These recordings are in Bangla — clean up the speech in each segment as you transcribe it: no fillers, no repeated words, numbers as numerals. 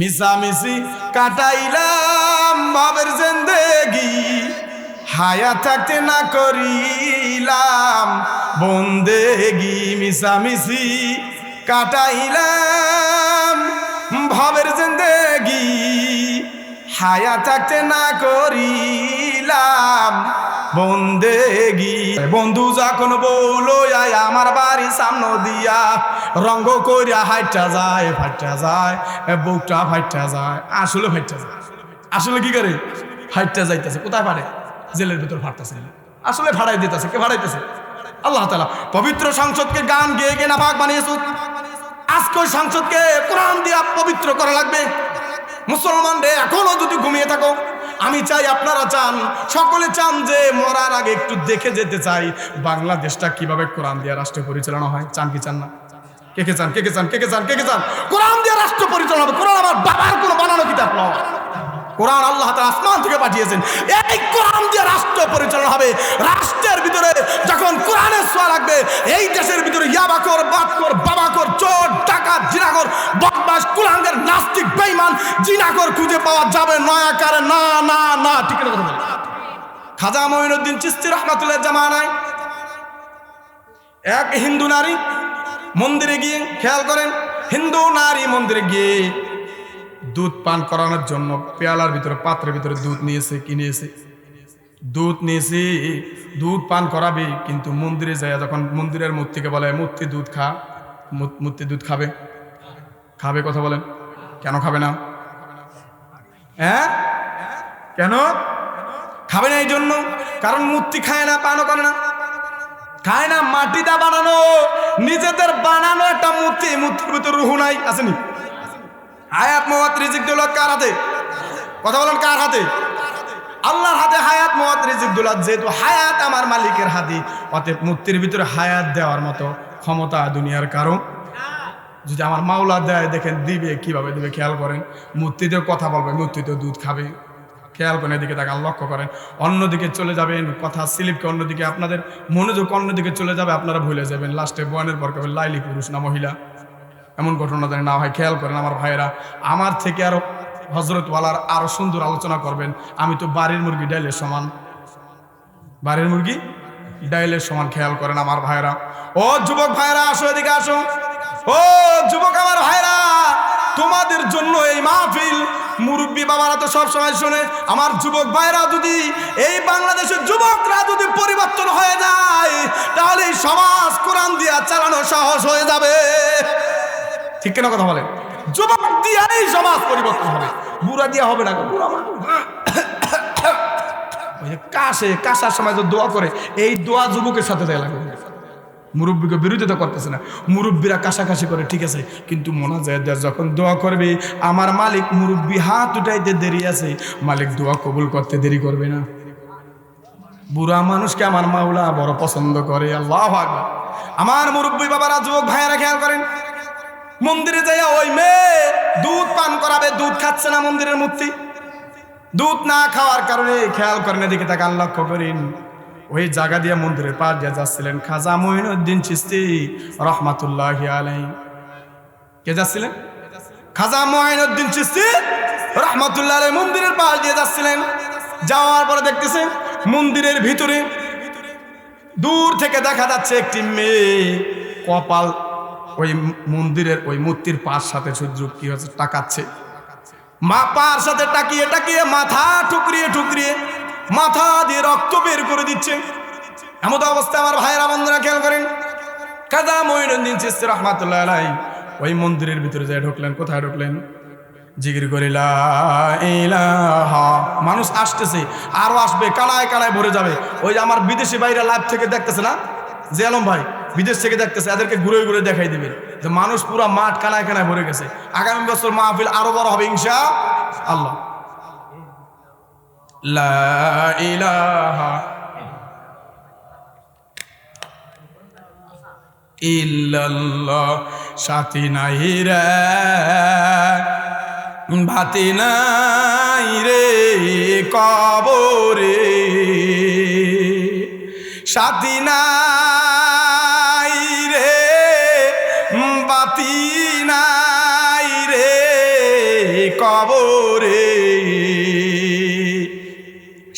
মিশামিশি কাটাইলাম ভাবের জিন্দেগি, হায়াত থাকতে না করিলাম বন্দেগি। মিশামিশি কাটাইলাম ভাবের জিন্দেগি, হায়াত থাকতে না করিলাম বন্দেগি। বন্ধু যখন বলো আয় আমার বাড়ি সামনে দিয়া, রঙ্গ কইরা হাইটা যায় ফাইটা যায়, বুকটা ফাইটা যায়। আসলে ফাইটা যায়, আসলে কি করে ফাইটা যাইতেছে? কোথায় ফাটে? জেলের ভিতর ফাটতেছে। আসলে ফাড়াই দিতেছে। কে ফাড়াইতেছে? আল্লাহ তাআলা। পবিত্র সংসদকে গান গেয়ে গিয়ে নাপাক বানিয়েছে। আজকে ওই সংসদকে কোরআন দিয়া পবিত্র করা লাগবে। মুসলমান রে, এখনো যদি ঘুমিয়ে থাকো, আমি চাই আপনারা চান, সকলে চান যে মরার আগে একটু দেখে যেতে চাই বাংলাদেশটা কিভাবে কোরআন দিয়ে রাষ্ট্র পরিচালনা হয়। চান কি চান না? কে কে চান? কে কে চান? কে কে চান? কে কে চান কোরআন দিয়ে রাষ্ট্র পরিচালনা হবে? কোরআন আমার বাবার কোনো বানানো কিতাব নয়। কোরআন আল্লাহ তাআলা আসমান থেকে পাঠিয়েছেন। এই কোরআন দিয়ে রাষ্ট্র পরিচালনা হবে। রাষ্ট্রের ভিতরে যখন কোরআনের ছোঁয়া লাগবে, এই দেশের ভিতরে ইয়াবাকর, বাদকর, বাবাকর, চোর, ডাকাত, জিনাকর, বদমাশ, কুলাঙ্গার, নাস্তিক, বেঈমান, জিনাকর খুঁজে পাওয়া যাবে নয়া কারে। না না না, ঠিক না কথা বলে। খাজা মঈনুদ্দিন চিশতি রাহমাতুল্লাহ জামানায় এক হিন্দু নারী মন্দিরে গিয়ে, খেয়াল করেন, হিন্দু নারী মন্দিরে গিয়ে দুধ পান করানোর জন্য পেয়ালার ভিতরে, পাত্রের ভিতরে দুধ নিয়েছে। কি নিয়েছে? দুধ নিয়েছে, দুধ পান করাবে। কিন্তু মন্দিরে যায়, যখন মন্দিরের মূর্তিকে বলে মূর্তি দুধ খা, মূর্তি দুধ খাবে? খাবে? কথা বলেন, কেন খাবে না? হ্যাঁ, কেন খাবে না? এই জন্য, কারণ মূর্তি খায় না, পানও করে না, খায় না। মাটিটা বানানো, নিজেদের বানানো একটা মূর্তি, মূর্তির ভিতরে রুহু নাই, আসেনি? হায়াত, মওয়াত, রিজিক, দৌলত কার হাতে? কথা বলেন, কার হাতে? আল্লাহর হাতে হায়াত, মওয়াত, রিজিক, দৌলত। যেহেতু হায়াত আমার মালিকের হাতে, অতএব মূর্তির ভিতরে হায়াত দেওয়ার মতো ক্ষমতা দুনিয়ার কারো। যদি আমার মাওলা দেয়, দেখেন দিবে, কিভাবে দিবে খেয়াল করেন। মূর্তিতেও কথা বলবে, মূর্তিতেও দুধ খাবে। খেয়াল করেন, এদিকে তাকে লক্ষ্য করেন। অন্যদিকে চলে যাবেন, কথা স্লিপকে অন্যদিকে, আপনাদের মনোযোগ অন্যদিকে চলে যাবে, আপনারা ভুলে যাবেন। লাস্টে বয়ানের পর কবে লাইলি পুরুষ না মহিলা, এমন ঘটনা জানি না হয়। খেয়াল করেন আমার ভাইয়েরা, আমার থেকে আরো হজরতওয়ালার আরো সুন্দর আলোচনা করবেন। আমি তো বাড়ির মুরগি ডাইলের সমান, বাড়ির মুরগি ডাইলের সমান। খেয়াল করেন আমার ভাইয়েরা। ও যুবক ভাইয়েরা, আসো, এদিকে আসো। ও যুবক আমার ভাইরা, তোমাদের জন্য এই মাহফিল। মুরব্বী বাবারা তো সব সময় শোনে। আমার যুবক ভাইরা, যদি এই বাংলাদেশের যুবকরা যদি পরিবর্তন হয়ে যায়, তাহলে এই সমাজ কোরআন দিয়া চালানো সহজ হয়ে যাবে। ঠিক কিনা কথা বলেন? যুবক দিয়া এই সমাজ পরিবর্তন হবে, বুড়া দিয়া হবে না। বুড়া ওই যে কাশার সময় যে দোয়া করে, এই দোয়া যুবকের সাথে দেয় লাগবে। মুরব্বীকে বিরোধিতা করতেছে না, মুরব্বীরা কাশাকাশি করে, ঠিক আছে, কিন্তু মোনাজাত যখন দোয়া করবে, আমার মালিক, মুরব্বী হাত উঠাইতে দেরি আছে, মালিক দোয়া কবুল করতে দেরি করবে না। বুড়া মানুষকে আমার মাওলা বড় পছন্দ করে। আল্লাহু আকবার। আমার মুরব্বী বাবারা, যুবক ভাইয়েরা, খেয়াল করেন, মন্দিরে যাইয়া ওই মেয়ে দুধ পান করাবে, দুধ খাচ্ছে না মন্দিরের মূর্তি। দুধ না খাওয়ার কারণে, খেয়াল করেন, এদিকে তাকে লক্ষ্য করেন, ওই জায়গা দিয়ে মন্দিরের পাশ দিয়ে যাচ্ছিলেন খাজা মঈনুদ্দিন চিশতি রহমাতুল্লাহি আলাইহি। কে যাচ্ছিলেন? খাজা মঈনুদ্দিন চিশতি রহমাতুল্লাহি আলাইহি মন্দিরের পাশ দিয়ে যাচ্ছিলেন। যাওয়ার পরে দেখতেছেন মন্দিরের ভিতরে দূর থেকে দেখা যাচ্ছে একটি মেয়ে কপাল ওই মন্দিরের ওই মূর্তির পাশ সাথে সূর্য কি হচ্ছে টাকাচ্ছে, মা পার সাথে টাকিয়ে টাকিয়ে মাথা ঠুকরিয়ে ঠুকরিয়ে মাথা দিয়ে রক্ত বের করে দিচ্ছে। এমন অবস্থায় আমার ভাইয়েরা, বন্ধুরা, খেয়াল করেন, খাজা মঈনুদ্দিন চিশতি রাহমাতুল্লাহি আলাইহি ওই মন্দিরের ভিতরে যায় ঢুকলেন। কোথায় ঢুকলেন? জিকির করে লা ইলাহা। মানুষ আসতেছে, আরো আসবে, কানায় কানায় ভরে যাবে। ওই যে আমার বিদেশি ভাইরা লাইভ থেকে দেখতেছে না, যে আলম ভাই বিদেশ থেকে দেখতেছে, এদেরকে ঘুরে ঘুরে দেখাই দিবেন যে মানুষ পুরা মাঠ কানায় কানায় ভরে গেছে। আগামী বছর মাহফিল আরো বড় হবে ইনশাআল্লাহ। লা ইলাহা ইল্লাল্লাহ। সাথী নাই রে, ভাতি নাই রে কবরে, সাথী নাই রে, বাতি নাই রে কবরে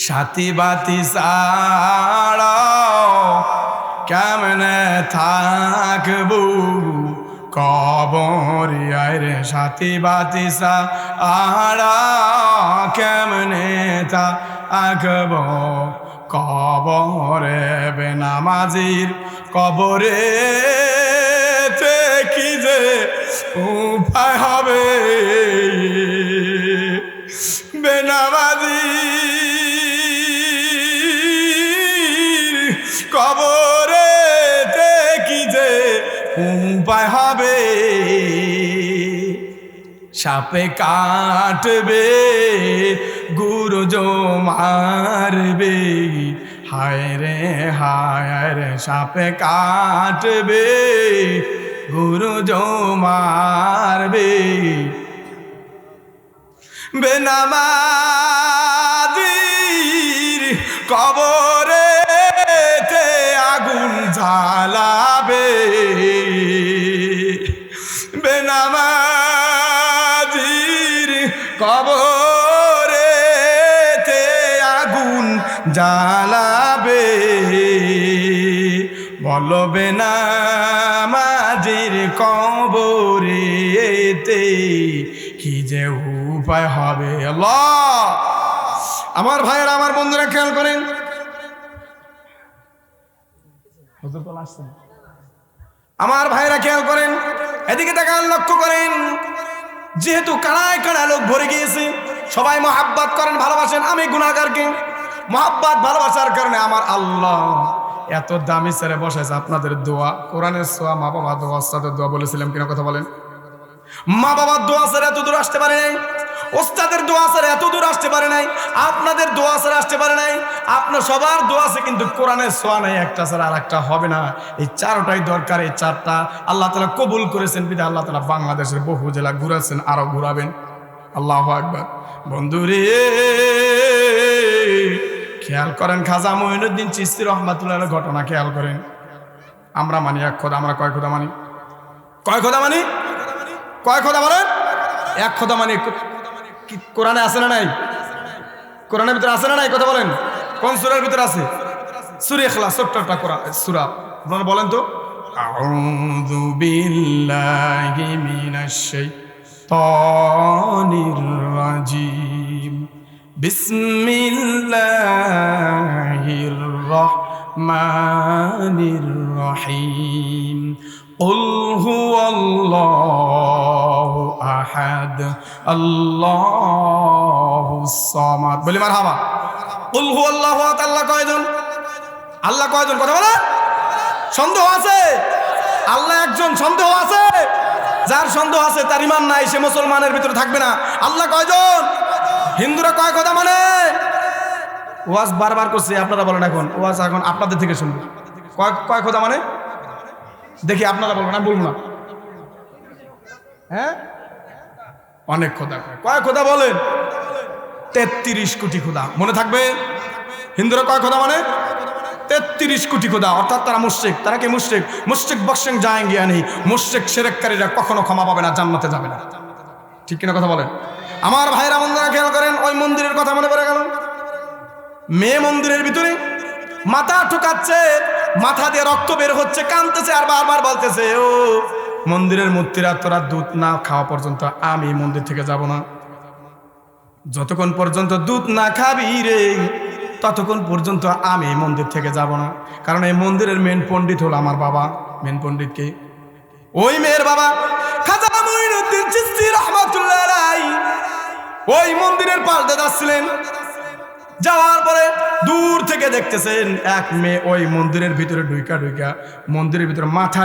সাথী বাতি ছাড়া কেমনে থাকবো কবরে আরে সাথী বাতি ছাড়া কেমনে থাকবো কবরে বেনামাজির কবরে কি যে উপায় হবে বেনামাজির কবরে কি যে উপায় হবে সাপে কাটবে গুরু মারবে হায় রে সাপে কাটবে গুরু মারবে বেনামাজির কবরে আগুন জ্বালাবে বেনামাজির কবরে আগুন জ্বালাবে বলো বেনামাজির কবরেতে কি যে উপায় হবে আল্লাহ। আমার ভাইয়েরা আমার বন্ধুরা খেয়াল করেন, আমার ভাইয়েরা খেয়াল করেন, এদিকে তাকান লক্ষ্য করেন। যেহেতু কানায় কানায় লোক ভরে গিয়েছে, সবাই মহাব্বত করেন, ভালোবাসেন। আমি গুনাহগারকে মহাব্বত ভালোবাসার কারণে আমার আল্লাহ এত দামি ছেড়ে বসাইছে। আপনাদের দোয়া, কোরআনের সোয়া, মা বাবা দোয়া, ওস্তাদের দোয়া বলেছিলাম কিনা কথা বলেন? মা বাবার দোয়া ছেড়ে এত দূর আসতে পারে নাই, ওস্তাদের দোয়া ছেড়ে এত দূর আসতে পারে নাই, আপনাদের দোয়া ছেড়ে আসতে পারে নাই। আপনার সবার দোয়া আছে, কিন্তু কোরআনের সোয়া নাই, একটা ছাড়া আর একটা হবে না। এই চারটাই দরকার। এই চারটা আল্লাহ তাআলা কবুল করেছেন বিধায় আল্লাহ তাআলা বাংলাদেশের বহু জেলা ঘুরাচ্ছেন, আরো ঘুরাবেন। আল্লাহু আকবার। বন্ধুরে খেয়াল করেন, খাজা মঈনুদ্দিন চিশতি রহমাতুল্লাহর ঘটনা খেয়াল করেন। আমরা মানি এক খোদা, আমরা কয় খোদা মানি? কয় খোদা মানি? কয় খোদা বলেন? এক খোদা মানি। কোরআনে আছে না নাই? কোরআনের ভিতরে আছে না নাই? কথা বলেন। কোন সূরার ভিতরে আছে? সূরা ইখলাস, ছোট্ট একটা সূরা। আপনারা বলেন তো। আউযু বিল্লাহি মিনাশ শাইতানির রাজিম। বিসমিল্লাহির রহমানির রহিম। কুল হুয়াল্লাহু আহাদ আল্লাহুস সামাদ। বলি মারহাবা। কুল হুয়াল্লাহু আহাদ। আল্লাহ কয়জন? আল্লাহ কয়জন? কথা বলেন। সন্দেহ আছে? আল্লাহ একজন, সন্দেহ আছে? যার সন্দেহ আছে তার ঈমান নাই, সে মুসলমানের ভিতরে থাকবে না। আল্লাহ কয়জন? হিন্দুরা কয় কথা মানে? ওয়াজ বারবার করছে, আপনারা বলেন। এখন ওয়াজ এখন আপনাদের থেকে শুনবো। কয় কথা মানে দেখি, আপনারা বলবেন, আমি বলবো না। হ্যাঁ, অনেক খোদা। কয় খোদা বলেন? 33 কোটি খোদা। মনে থাকবে? হিন্দুরা কয় খোদা মানে? 33 কোটি খোদা। অর্থাৎ তারা মুশরিক। তারা কি মুশরিক? মুশরিক বকশেন যায়েঙ্গে আনি। মুশরিক শিরককারীরা কখনো ক্ষমা পাবে না, জান্নাতে যাবে না। ঠিক কিনা কথা বলেন? আমার ভাইরা বন্ধুরা খেয়াল করেন, ওই মন্দিরের কথা মনে পড়ে গেল। মেয়ে মন্দিরের ভিতরে মাথা ঠুকাচ্ছে, মাথা দিয়ে রক্ত বের হচ্ছে, কাঁদতেছে আর বারবার বলতেছে, ও মন্দিরের মূর্তিরা, তোরা দুধ না খাওয়া পর্যন্ত আমি মন্দির থেকে যাব না। যতক্ষণ পর্যন্ত দুধ না খাবি রে, ততক্ষণ পর্যন্ত আমি মন্দির থেকে যাব না। কারণ এই মন্দিরের মেন পণ্ডিত হলো আমার বাবা। মেন পণ্ডিতকে ওই মেয়ের বাবা খাজা মঈনুদ্দিন চিশতি রাহমাতুল্লাহ আলাইহি ওই মন্দিরের পাশ দিয়ে যাচ্ছিলেন। যাওয়ার পরে দূর থেকে দেখতেছেন এক মেয়ে ওই মন্দিরের ভিতরে ঢুইকা মন্দিরের ভিতরে মাথা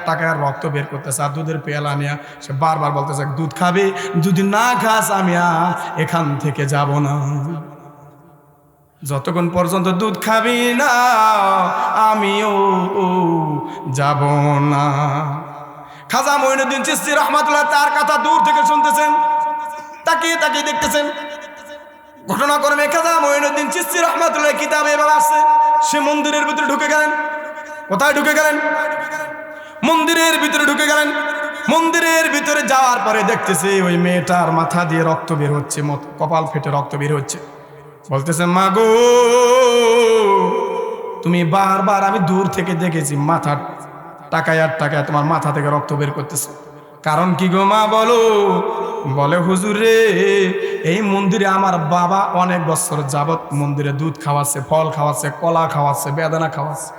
ঠাকায়া রক্ত বের করতেছে, আর দুধের পেয়ালা নিয়ে সে বারবার বলতেছে, দুধ খাবি, যদি না খাস আমি এখান থেকে যাব না। যতক্ষণ পর্যন্ত দুধ খাবি না আমিও যাব না। খাজা মঈনুদ্দিন চিশতি রাহমাতুল্লাহ তার কথা দূর থেকে শুনতেছেন, তাকিয়ে দেখতেছেন। ঘটনাক্রমে খাজা মঈনুদ্দিন চিশতি রাহমাতুল্লাহ কিতাবে এভাবে আসছে, সে মন্দিরের ভিতরে ঢুকে গেলেন। কোথায় ঢুকে গেলেন? মন্দিরের ভিতরে ঢুকে গেলেন। মন্দিরের ভিতরে যাওয়ার পরে দেখতেছে ওই মেয়েটার মাথা দিয়ে রক্ত বের হচ্ছে, কপাল ফেটে রক্ত বের হচ্ছে। বলতেছে, মা গো, তুমি বারবার আমি দূর থেকে দেখেছি মাথা টাকায় আর টাকায় তোমার মাথা থেকে রক্ত বের করতেছে, কারণ কি গো মা বলো? বলে, হুজুর রে, এই মন্দিরে আমার বাবা অনেক বছর যাবত মন্দিরে দুধ খাওয়াচ্ছে, ফল খাওয়াচ্ছে, কলা খাওয়াচ্ছে, বেদানা খাওয়াচ্ছে,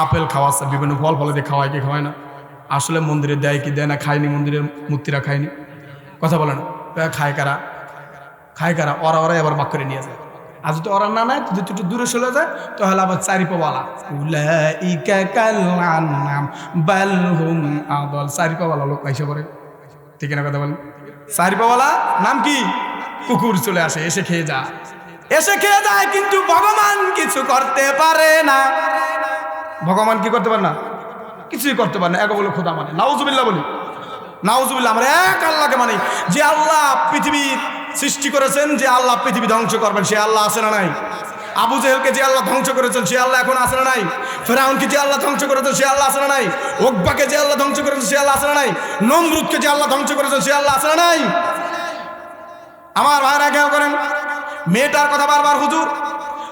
আপেল খাওয়াচ্ছে, বিভিন্ন ফল ফল দিয়ে খাওয়ায় কি খাওয়ায় না? আসলে মন্দিরে দেয় কি দেয় না? খায়নি, মন্দিরের মূর্তিরা খায়নি। কথা বলে না? খায় কারা? খায় কারা? ওরাই আবার বাক করে নিয়ে যায়। আর যদি ওরা না নেয়, যদি একটু দূরে চলে যায়, তাহলে আবার চারিপাওয়ালা, চারিপাওয়ালা লোক এসে পড়ে। ঠিক না কথা বলেন? চারিপাওয়ালা নাম কি? কুকুর চলে আসে, এসে খেয়ে যায়, এসে খেয়ে যায়, কিন্তু ভগবান কিছু করতে পারে না। ভগবান কি করতে পারে না? কিছুই করতে পারে না। এক বলে খোদা মানে, নাউজুবিল্লাহ বলি, নাউজুবিল্লাহ। আমরা এক আল্লাহকে মানি, যে আল্লাহ পৃথিবীর সৃষ্টি করেছেন, যে আল্লাহ পৃথিবী ধ্বংস করবেন, সে আল্লাহ আছে না নাই? আবু জেহেলকে যে আল্লাহ ধ্বংস করেছেন, সে আল্লাহ এখন আছে না নাই? ফেরাউনকে যে আল্লাহ ধ্বংস করেছেন, সে আল্লাহ আছে না নাই? উকবাকে যে আল্লাহ ধ্বংস করেছেন, সে আল্লাহ আছে না নাই? নমরুদকে যে আল্লাহ ধ্বংস করেছেন, সে আল্লাহ আছে না নাই? আমার ভাইরা খেয়াল করেন, মেয়েটার কথা বারবার, হুজুর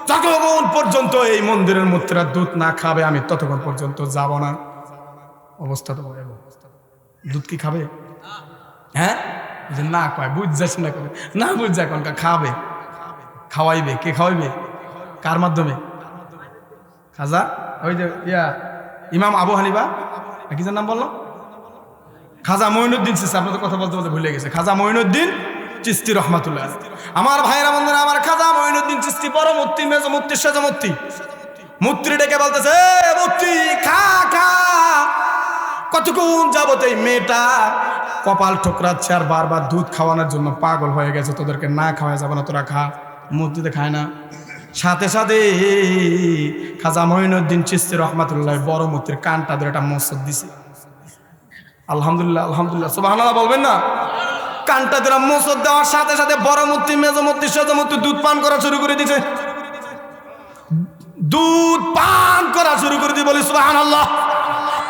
যতক্ষণ পর্যন্ত এই মন্দিরের মূর্তিরা দুধ না খাবে আমি ততক্ষণ পর্যন্ত যাব না। অবস্থা তো দুধ কি খাবে? হ্যাঁ, না কয়, বুঝ যাস না করে, না বুঝ যা কোনটা খাবে, খাওয়াইবে। কে খাওয়াইবে? কার মাধ্যমে? খাজা, ওই যে ইমাম আবু হানিফা, কি যার নাম বললো? খাজা মঈনুদ্দিন চিশতি। আপনার তো কথা বলতে বলতে ভুলে গেছে। খাজা মঈনুদ্দিন চিশতি রহমাতুল্লাহ। আমার ভাইরা বন্ধুরা, আমার খাজা মঈনুদ্দিন চিশতি বড় মূর্তি, মেজ মূর্তি, সেজ মূর্তি। মূর্তি ডেকে বলতেছে, মূর্তি খা খা। কতক্ষণ যাবত এই মেয়েটা কপাল ঠোকরাচ্ছে আর বারবার দুধ খাওয়ানোর জন্য পাগল হয়ে গেছে। তোদেরকে না খাওয়া যাবে না, তোরা খা। মূর্তিতে খায় না। সাথে সাথে খাজা মঈনুদ্দিন চিশতি রহমাতুল্লাহ বড় মূর্তির কানটা ধরে একটা মসজিদ দিছে। আলহামদুলিল্লাহ, আলহামদুলিল্লাহ, সুবহানাল্লাহ বলবেন না? কানটা ধরে মসজিদ দেওয়ার সাথে সাথে বড় মূর্তি, মেজ মূর্তি, সেজ মূর্তি দুধ পান করা শুরু করে দিয়েছে। দুধ পান করা শুরু করে দিয়ে বলি সুবহানাল্লাহ।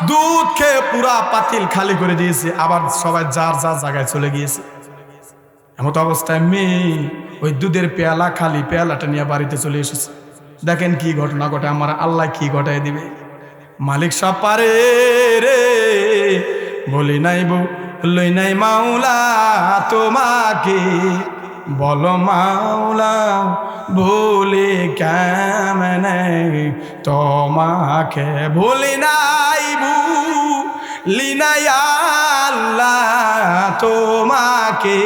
দুধ খেয়ে পুরা পাতিল খালি করে দিয়েছে। আবার সবাই যার যার জায়গায় চলে গিয়েছে। এমত অবস্থায় মেয়ে ওই দুধের পেয়ালা, খালি পেয়ালাটা নিয়ে বাড়িতে চলে এসেছে। দেখেন কি ঘটনা ঘটে, আমার আল্লাহ কি ঘটায় দিবে। মালিক সব পারে রে, বলি নাই বউ লই নাই মাওলা তোমাকে, বলো মাওলা ভুলি কেমনে তোমাকে, ভুলি নাই ভুলি নাই আল্লাহ তোমাকে,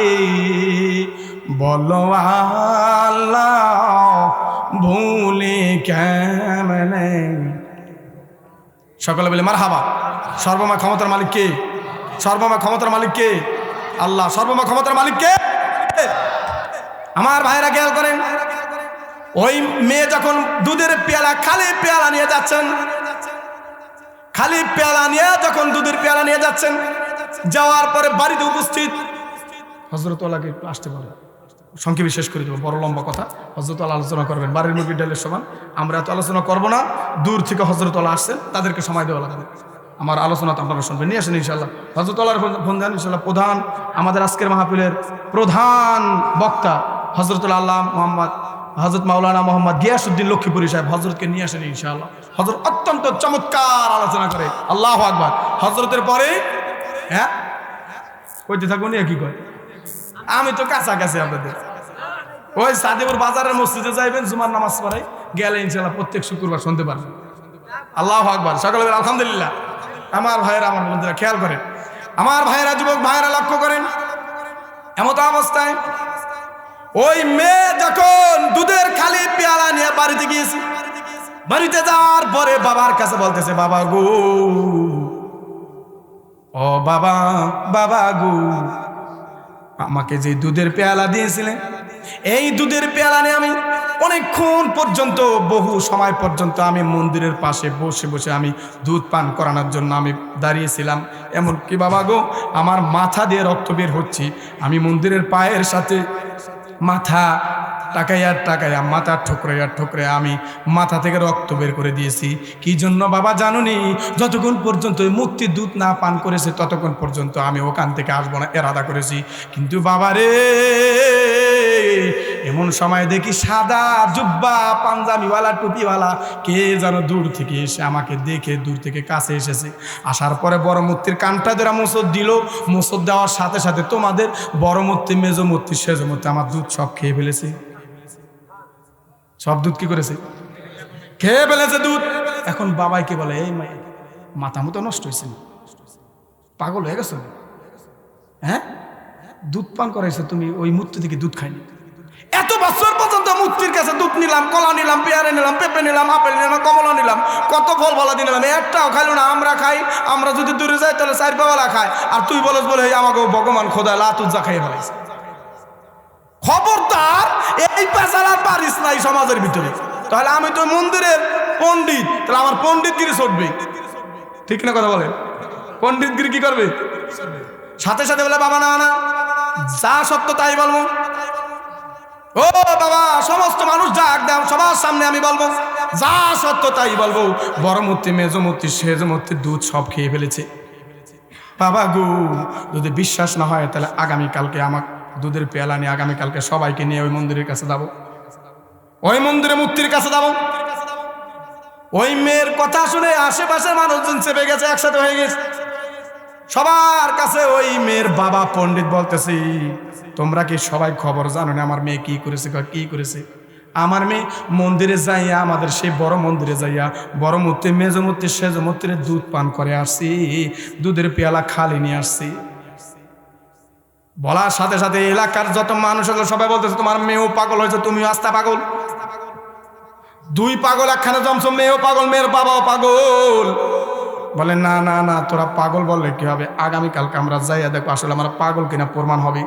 বলো আল্লাহ ভুলি কেমনে। সকলে বলে মারহাবা। সর্বময় ক্ষমতার মালিক কে? সর্বময় ক্ষমতার মালিক কে? আল্লাহ। সর্বময় ক্ষমতার মালিক কে? আমার ভাইরা খেয়াল করেন, ওই মেয়ে যখন দুধের পেয়ালা, খালি পেয়ালা নিয়ে যাচ্ছেন, খালি পেয়ালা নিয়ে যখন দুধের পেয়ালা নিয়ে যাচ্ছেন, যাওয়ার পরে বাড়িতে উপস্থিত হযরত ওয়ালাকে একটু আসতে বলে, সংক্ষেপে শেষ করে দেবো, বড় লম্বা কথা। হযরত ওয়ালা আলোচনা করবেন, বাড়ির মুরগির ডালের সমান। আমরা এত আলোচনা করবো না, দূর থেকে হযরত ওয়ালা আসছেন, তাদেরকে সময় দেওয়া লাগবে। আমার আলোচনা তো আপনারা শুনবেন, নিয়ে আসেন ইনশাল্লাহ। হযরত ওয়ালার ফোন দেন ইনশাল্লাহ। প্রধান, আমাদের আজকের মাহফিলের প্রধান বক্তা হযরতুল আল্লাহ মোহাম্মদ হযরত মাওলানা মোহাম্মদ গিয়াসউদ্দিন লক্ষ্মীপুরী সাহেব, হযরতকে নিয়ে আসেন ইনশাআল্লাহ। হযরত অত্যন্ত চমৎকার আলোচনা করে। আল্লাহু আকবার। হযরতের পরে হ্যাঁ কইতে থাকবো না, কি কয়? আমি তো কাছাকাছি আপনাদের ওই সাদেপুর বাজারের মসজিদে যাইবেন, জুমার নামাজ পড়াই গেলে ইনশাআল্লাহ প্রত্যেক শুক্রবার শুনতে পারবেন। আল্লাহু আকবার। সকলে আলহামদুলিল্লাহ। আমার ভাইয়েরা, আমার বন্ধুরা খেয়াল করেন, আমার ভাইয়েরা, যুবক ভাইয়েরা লক্ষ্য করেন, এমত অবস্থায় ওই মেয়ে যখন দুধের খালি পেয়ালা নিয়ে বাড়িতে গিয়েছে, বাড়িতে যাওয়ার পরে বাবার কাছে বলতেছে, বাবা গো, ও বাবা, বাবা গো, আমাকে যে দুধের পেয়ালা দিয়েছিলেন, এই দুধের পেয়ালা নিয়ে আমি অনেকক্ষণ পর্যন্ত, বহু সময় পর্যন্ত আমি মন্দিরের পাশে বসে বসে আমি দুধ পান করানোর জন্য আমি দাঁড়িয়েছিলাম। এমনকি বাবা গো, আমার মাথা দিয়ে রক্ত বের হচ্ছে। আমি মন্দিরের পায়ের সাথে মাথা টাকাইয়া মাথা ঠুকরে আমি মাথা থেকে রক্ত বের করে দিয়েছি। কি জন্য বাবা জানুনি? যতক্ষণ পর্যন্ত ওই মুক্তির দুধ না পান করেছে ততক্ষণ পর্যন্ত আমি ওখান থেকে আসবো না এরাদা করেছি। কিন্তু বাবা রে, এমন সময় দেখি সাদা জুব্বা পাঞ্জাবিওয়ালা টুপিওয়ালা কে যেন দূর থেকে এসে আমাকে দেখে দূর থেকে কাছে এসেছে। আসার পরে বড় মূর্তির কানটা ধরে মুসদ দিল। মুসদ দেওয়ার সাথে সাথে তোমাদের বড় মূর্তি, মেজ মূর্তি, সেজ মূর্তি আমার দুধ সব খেয়ে ফেলেছে। সব দুধ কি করেছে? খেয়ে ফেলেছে দুধ। এখন বাবাইকে বলে, এই মাথা মতো নষ্ট হয়েছে, পাগল হয়ে গেছো? হ্যাঁ, দুধ পান করাইছো তুমি, ওই মূর্তি থেকে দুধ খাইনি। এত বছর পর্যন্ত মূর্তির কাছে দুধ নিলাম, কলা নিলাম, পেয়ারে নিলাম, পেঁপে নিলাম, আপেল নিলাম, কমলা নিলাম, কত ফল ফলা দিলাম, একটাও খাইলো না। আমরা খাই, আমরা যদি দূরে যাই তাহলে চার পাওয়ালা খায়, আর তুই বলস বলে আমাকে ভগবান খোদা লাতুজা খাইয়ে ফেলাইছে। খবরদার এই পেশার আর পারিস নাই সমাজের ভিতরে। তাহলে আমি তো মন্দিরের পণ্ডিত, তাহলে আমার পণ্ডিতগিরি চটবে, ঠিক না কথা বলে? পণ্ডিতগিরি কি করবে? সাথে সাথে বলে বাবা না না, যা সত্য তাই বলবো। ও বাবা, সমস্ত মানুষ ডাক দাও, সবার সামনে আমি বলবো যা সত্য তাই বলবো। বড় মূর্তি, মেজ মূর্তি, সেজ মূর্তির দুধ সব খেয়ে ফেলেছে। বাবা গো, যদি বিশ্বাস না হয় তাহলে আগামীকালকে আমার দুধের পেয়ালা নিয়ে আগামীকালকে সবাইকে নিয়ে ওই মন্দিরের কাছে যাবো, ওই মন্দিরে মূর্তির কাছে যাবো। ওই মেয়ের কথা শুনে আশেপাশের মানুষজন চেপে গেছে, একসাথে হয়ে গেছে সবার কাছে। ওই মেয়ের বাবা পণ্ডিত বলতেছি, তোমরা কি সবাই খবর জানো না আমার মেয়ে কি করেছে? কি করেছে? আমার মেয়ে মন্দিরে যাইয়া, আমাদের সেই বড় মন্দিরে যাইয়া বড় মূর্তি, মেজ মূর্তি, সেজ মূর্তির দুধ পান করে আসছি, দুধের পেয়ালা খালি নিয়ে আসছি। বলার সাথে সাথে এলাকার যত মানুষ আছে সবাই বলতেছে তোমার মেয়েও পাগল হয়েছে, তুমিও আস্তা পাগল। দুই পাগল একখানে জমছো, মেয়েও পাগল, মেয়ের বাবাও পাগল। বলে না না না, তোরা পাগল বললে কি হবে? আগামীকালকে আমরা যাইয়া দেখো আসলে আমরা পাগল কিনা প্রমাণ হবে।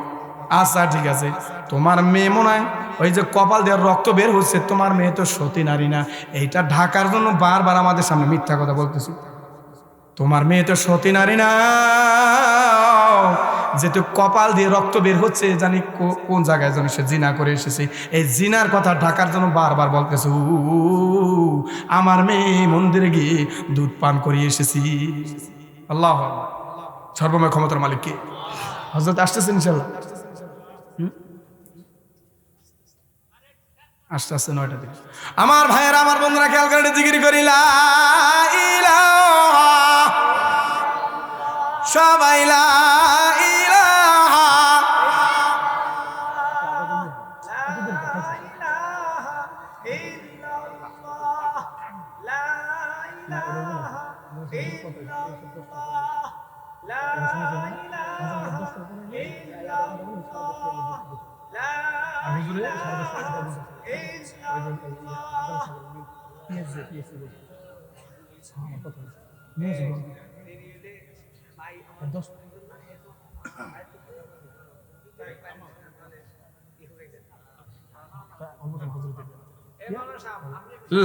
আচ্ছা ঠিক আছে, তোমার মেয়ে মনে হয় ওই যে কপাল দেওয়ার রক্ত বের হচ্ছে, তোমার মেয়ে তো সতী নারী না। এইটা ঢাকার জন্য বারবার আমাদের সামনে মিথ্যা কথা বলতেছি। তোমার মেয়ে তো সতী নারী না, যেহেতু কপাল দিয়ে রক্ত বের হচ্ছে, জানি কোন জায়গায় যেন সে জিনা করে এসেছে। এই জিনার কথা ঢাকার জন্য বারবার বলতেছে। আমার মেয়ে মন্দিরে গিয়ে দুধ পান করিয়ে এসেছি। আল্লাহ, সর্বময় ক্ষমতার মালিক কে? হযরত আসতেছেন ইনশাআল্লাহ, আস্তে আস্তে 9টা দিকে। আমার ভাইয়েরা, আমার বন্ধুরা খেয়াল করে জিকির করি লা ইলাহা, সবাই লা ইলাহা,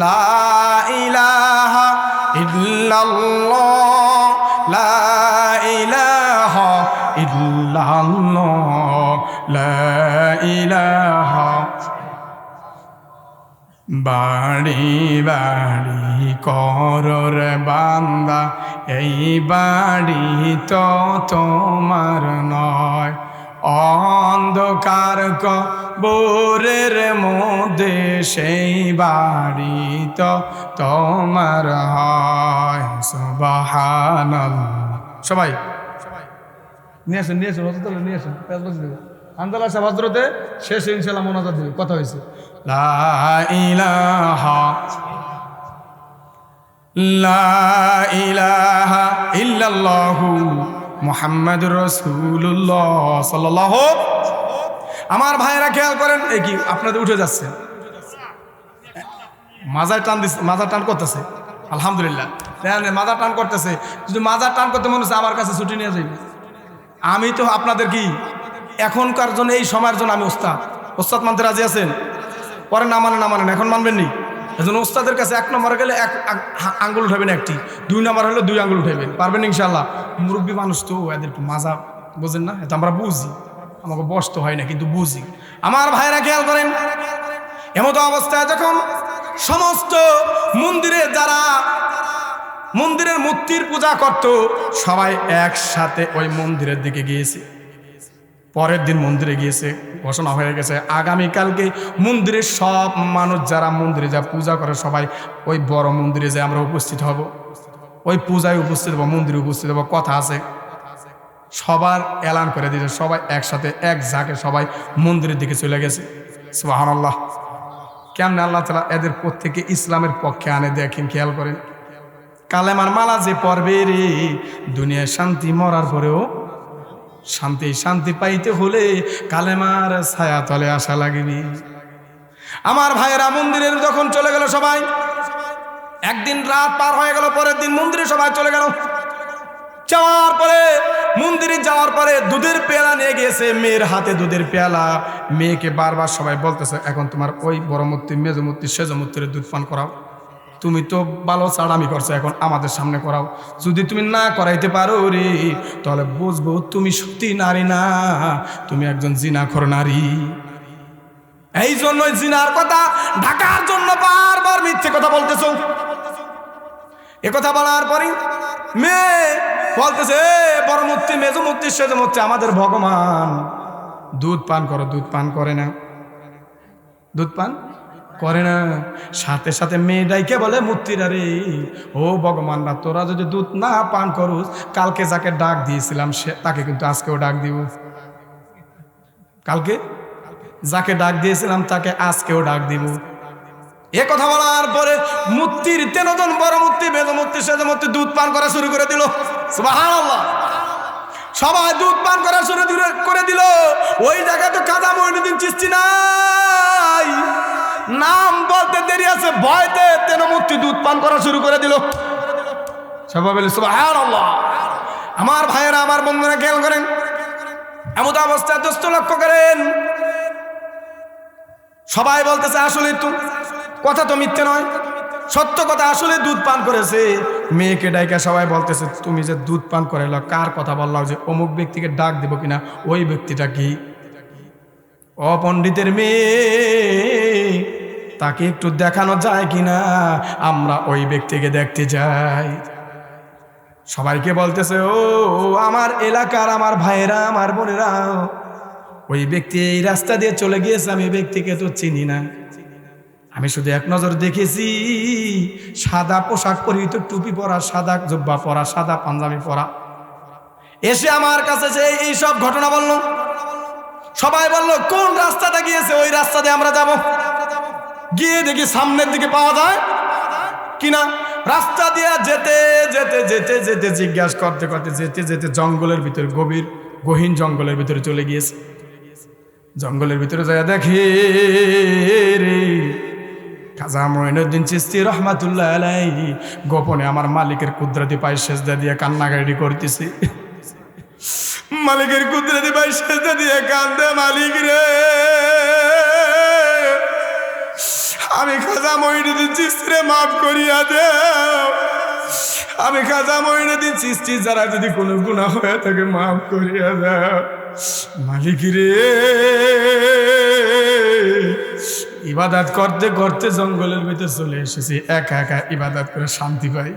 লা ইলাহা ইল্লাল্লাহ, লা ইলাহা ইল্লাল্লাহ, লা ইলাহা। বাড়ি বাড়ি করর বান্দা, এই বাড়ি তো তোমার নয়। অন্ধকার কবরের মধ্যে সেই বাড়ি তো তোমার হয়। সুবহানাল্লাহ। সবাই নিয়ে আসেন, নিয়ে আসেন, হজরত নিয়ে আসেন, আন্দালা সাহেব হজরতে শেষ ইনশাআল্লাহ মোনাজাত দিবে। কথা হয়েছে লা ইলাহা, লা ইলাহা ইল্লাল্লাহু মুহাম্মাদুর রাসূলুল্লাহ সাল্লাল্লাহু। আমার ভাইয়েরা খেয়াল করেন, এই কি আপনাদের উঠে যাচ্ছে, মাজার টান দিচ্ছে, মাজার টান করতেছে। আলহামদুলিল্লাহ, মাজার টান করতেছে। যদি মাজার টান করতে মনে হচ্ছে আমার কাছে ছুটি নিয়ে যাইবে। আমি তো আপনাদের কি এখনকার জন্য, এই সময়ের জন্য আমি ওস্তাদ মানতে রাজি আছেন? পরে না মানেন, না মানেন, এখন মানবেন নি? এজন্য ওস্তাদের কাছে 1 নম্বরে গেলে 1 আঙ্গুল উঠাবেন, একটি 2 নম্বর হলে 2 আঙ্গুল উঠাবেন, পারবেন ইনশাআল্লাহ। মুরব্বী মানুষ তো, এদের একটু মাজা বোঝেন না, এটা আমরা বুঝি, আমাকে বসতে হয় না কিন্তু বুঝি। আমার ভাইরা খেয়াল করেন, এমতো অবস্থায় যখন সমস্ত মন্দিরে যারা মন্দিরের মূর্তির পূজা করত সবাই একসাথে ওই মন্দিরের দিকে গিয়েছে। পরের দিন মন্দিরে গিয়েছে, ঘোষণা হয়ে গেছে আগামীকালকে মন্দিরের সব মানুষ যারা মন্দিরে যা পূজা করে সবাই ওই বড় মন্দিরে যে আমরা উপস্থিত হব, ওই পূজায় উপস্থিত হবো, মন্দিরে উপস্থিত হবো, কথা আছে। সবার এলান করে দিয়েছে, সবাই একসাথে এক ঝাঁকে সবাই মন্দিরের দিকে চলে গেছে। সুবহানাল্লাহ। কেমনে আল্লাহ তাআলা এদের প্রত্যেকে ইসলামের পক্ষে আনে দেখেন, খেয়াল করেন। কালেমার মালা যে পড়বে রে, দুনিয়ায় শান্তি, মরার পরেও শান্তি। শান্তি পাইতে হলে কালেমার ছায়া তলে আসা লাগবে। আমার ভাইয়েরা মন্দিরের যখন চলে গেল সবাই, একদিন রাত পার হয়ে গেল, পরের দিন মন্দিরে সবাই চলে গেল। যাওয়ার পরে মন্দিরে যাওয়ার পরে দুধের পেয়ালা নিয়ে গিয়েছে, মেয়ের হাতে দুধের পেয়ালা। মেয়েকে বারবার সবাই বলতেছে এখন তোমার ওই বড় মূর্তি, মেজ মূর্তি, সেজ মূর্তির দুধ পান করাও। তুমি তো ভালো চাড়ামি করছো, এখন আমাদের সামনে করাও। যদি তুমি না করাইতে পারো রে, তাহলে বুঝবো তুমি সত্যি নারী না, তুমি একজন জিনাখোর নারী। এই জন্যই জিনার কথা ঢাকার জন্য বারবার মিথ্যে কথা বলতেছো। এ কথা বলার পরে মেয়ে বলতেছে বড় মূর্তি, মেজ মূর্তি, সেজ মূর্তি আমাদের ভগবান, দুধ পান করো। দুধ পান করে না, দুধ পান করে না। সাথে সাথে মেয়েটাইকে বলে মূর্তিরা রে, ও ভগবানরা তোরা যদি দুধ না পান করুস, কালকে যাকে ডাক দিয়েছিলাম সে তাকে কিন্তু আজকেও ডাক দিব। কালকে যাকে ডাক দিয়েছিলাম তাকে আজকেও ডাক দিব। এ কথা বলার পরে মূর্তির 13 জন বড় মূর্তি, মেজ মূর্তি, সেজ মূর্তি দুধ পান করা শুরু করে দিল। সুবহানাল্লাহ। সবাই দুধ পান করা শুরু করে দিল। ওই জায়গায় তো খাজা মঈনুদ্দিন চিশতি নাই, নাম বলতে দেরি আছে, ভয়তে 13 মূর্তি দুধ পান করা শুরু করে দিল। সবাই বলে সুবহানাল্লাহ। আমার ভাইয়েরা, আমার বন্ধুরা খেয়াল করেন, এমন অবস্থায় দোস্ত লক্ষ্য করেন, সবাই বলতেছে আসলে তো কথা তো মিথ্যে নয়, সত্য কথা, আসলে দুধ পান করেছে। মেয়েকে ডাইকা সবাই বলতেছে তুমি যে দুধ পান করাইল, কার কথা বললাম যে অমুক ব্যক্তিকে ডাক দিব কিনা, ওই ব্যক্তিটা কি? অপণ্ডিতের মেয়ে, তাকে একটু দেখানো যায় কিনা, আমরা ওই ব্যক্তিকে দেখতে যাই। সবাইকে বলতেছে ও আমার এলাকার আমার ভাইয়েরা, আমার বোনেরা, ওই ব্যক্তি এই রাস্তা দিয়ে চলে গিয়েছে, আমি এই ব্যক্তিকে তো চিনি না, আমি শুধু এক নজর দেখেছি, সাদা পোশাক পরিহিত, টুপি পরা, সাদা জুব্বা পরা, সাদা পাঞ্জাবি পরা, এসে আমার কাছে যে এইসব ঘটনা বলল। সবাই বলল কোন রাস্তাটা গিয়েছে, ওই রাস্তা দিয়ে আমরা যাব। গিয়ে দেখি সামনের দিকে পাওয়া যায় কিনা। রাস্তা দিয়ে যেতে যেতে যেতে যেতে জিজ্ঞাসা করতে করতে যেতে যেতে জঙ্গলের ভিতরে, গহীন জঙ্গলের ভিতরে চলে গিয়েছে। জঙ্গলের ভিতরে যায় দেখে রে, খাজা মঈনুদ্দিন চিশতি রহমাতুল্লাহ আলাইহি গোপনে আমার মালিকের কুদরতি পায়ে সেজদা দিয়ে কান্নাকাটি করতেছে। মালিকের কুদরতি পায়ে সেজদা দিয়ে কান্দে, মালিক রে, আমি খাজা মঈনুদ্দিন চিশতিরে মাফ করিয়া দেও, আমি খাজা মঈনুদ্দিন চিশতি যারা যদি কোনো গুনাহ হয়ে থাকে মাফ করিয়া দাও। মালিক রে, ইবাদত করতে করতে জঙ্গলের ভিতরে চলে এসেছি, একা একা ইবাদত করে শান্তি পাই।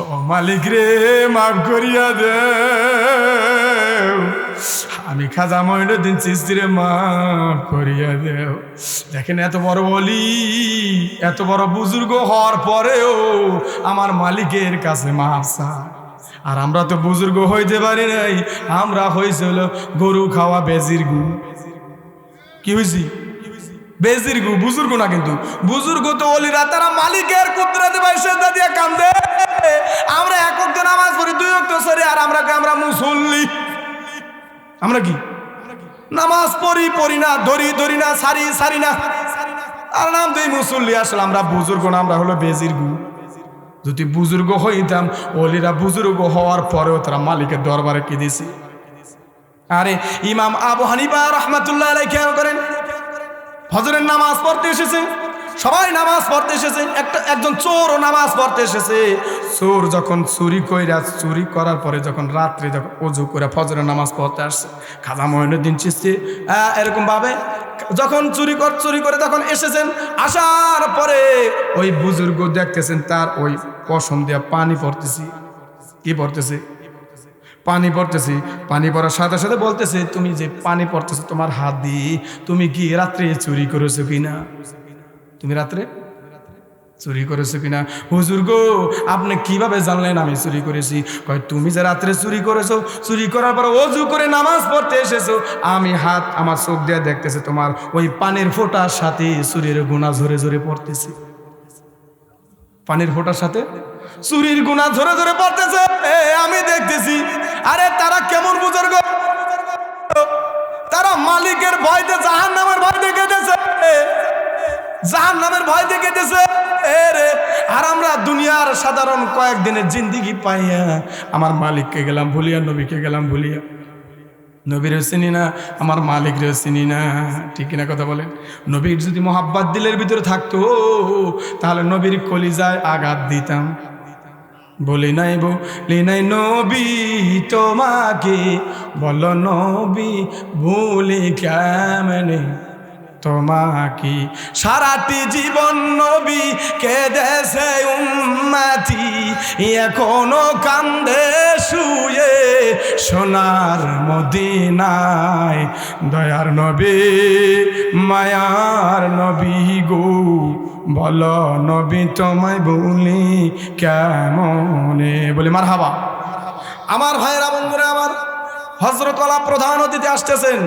ও মালিক রে, মাফ করিয়া দেও, আমি খাজা মঈনুদ্দিন চিশতিরে মাফ করিয়া দেও। দেখেন এত বড় ওলি, এত বড় বুজুর্গ হওয়ার পরেও আমার মালিকের কাছে মাফ চায়। আর আমরা তো বুজুর্গ হইতে পারি নাই, আমরা হয়েছে হলো গরু খাওয়া বেজির গু। কি হয়েছি? বেজির গু, বুজুর্গ না। কিন্তু বুজুর্গ তো ওলিরা, তারা মালিকের কুদরতে পায়ে সেজদা দিয়ে কান্দে। আমরা এক ওয়াক্ত নামাজ পড়ি, 2 ওয়াক্ত সরি, আর আমরা মুসল্লি। আমরা কি নামাজ পড়ি না, ধরি না, সারি না, আর নাম তো মুসল্লি। আসলে আমরা বুজুর্গ না, আমরা হলো বেজির গু। যদি বুজুর্গ হইতাম, ওলিরা বুজুর্গ হওয়ার পরেও তারা মালিকের দরবারে কি দিছে। আরে ইমাম আবু হানিফা রহমাতুল্লাহ আলাইহি খেয়াল করেন, ফজরের নামাজ পড়তে এসেছে, সবাই নামাজ পড়তে এসেছে, একজন চোরও নামাজ পড়তে এসেছে। চোর যখন চুরি করার পরে যখন রাত্রে যখন ওযু করে ফজরের নামাজ পড়তে আসছে, খাজা মঈনুদ্দিন চিশতি এরকম ভাবে যখন চুরি করে তখন এসেছেন, আসার পরে ওই বুজুর্গ দেখতেছেন তার ওই পশম দিয়া পানি পড়তেছি। কি পড়তেছে? পানি পড়তেছি। পানি পড়ার সাথে সাথে বলতেছে, তুমি যে পানি পড়তেছে তোমার হাত দিয়ে, তুমি কি রাত্রে চুরি করেছো কিনা? তুমি রাত্রে চুরি করেছো কিনা? হুজুর গো, আপনি কিভাবে জানলেন আমি চুরি করেছি? কয়, তুমি যে রাত্রে চুরি করেছো, চুরি করার পর ওযু করে নামাজ পড়তে এসেছো, আমি হাত আমার চোখ দিয়ে দেখতেছি তোমার ওই পানির ফোঁটার সাথে চুরির গুনাহ ঝরে ঝরে পড়তেছে। পানির ফোঁটার সাথে চুরির গুনাহ ঝরে ঝরে পড়তেছে, আমি দেখতেছি। আরে তারা কেমন বুজুর্গ? তারা মালিকের ভয়তে জাহান্নামের ভয় দেখেছে, জাহান্নামের ভয় দেখেছে। আর আমরা দুনিয়ার সাধারণ কয়েকদিনের জিন্দিগি পাইয়া আমার মালিককে গেলাম ভুলিয়া, নবীকে গেলাম ভুলিয়া। নবীরও চিনি না, আমার মালিকরেও চিনি না। ঠিক না কথা বলেন? নবীর যদি মোহাব্বত দিলের ভিতরে থাকতো, তাহলে নবীর কলিজায় আঘাত দিতাম। বলি নাই নবী তোমাকে, বলো নবী ভুলি কেমনে তোমাকে। সারাটি জীবন নবী কেঁদেছে উম্মতি, এখনো কান্দে শুয়ে সোনার মদিনায়। দয়ার নবী মায়ার নবী গো, বলো নবী তোমায় বলি কেমনে। বলি মারহাবা। আমার ভাইয়েরা, বন্ধুরা আমার, হযরত ওয়ালা প্রধান অতিথি আসতেছেন।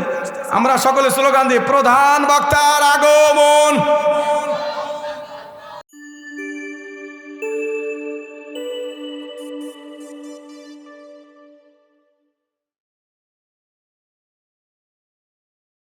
আমরা সকলে স্লোগান দিই, প্রধান বক্তার আগমন।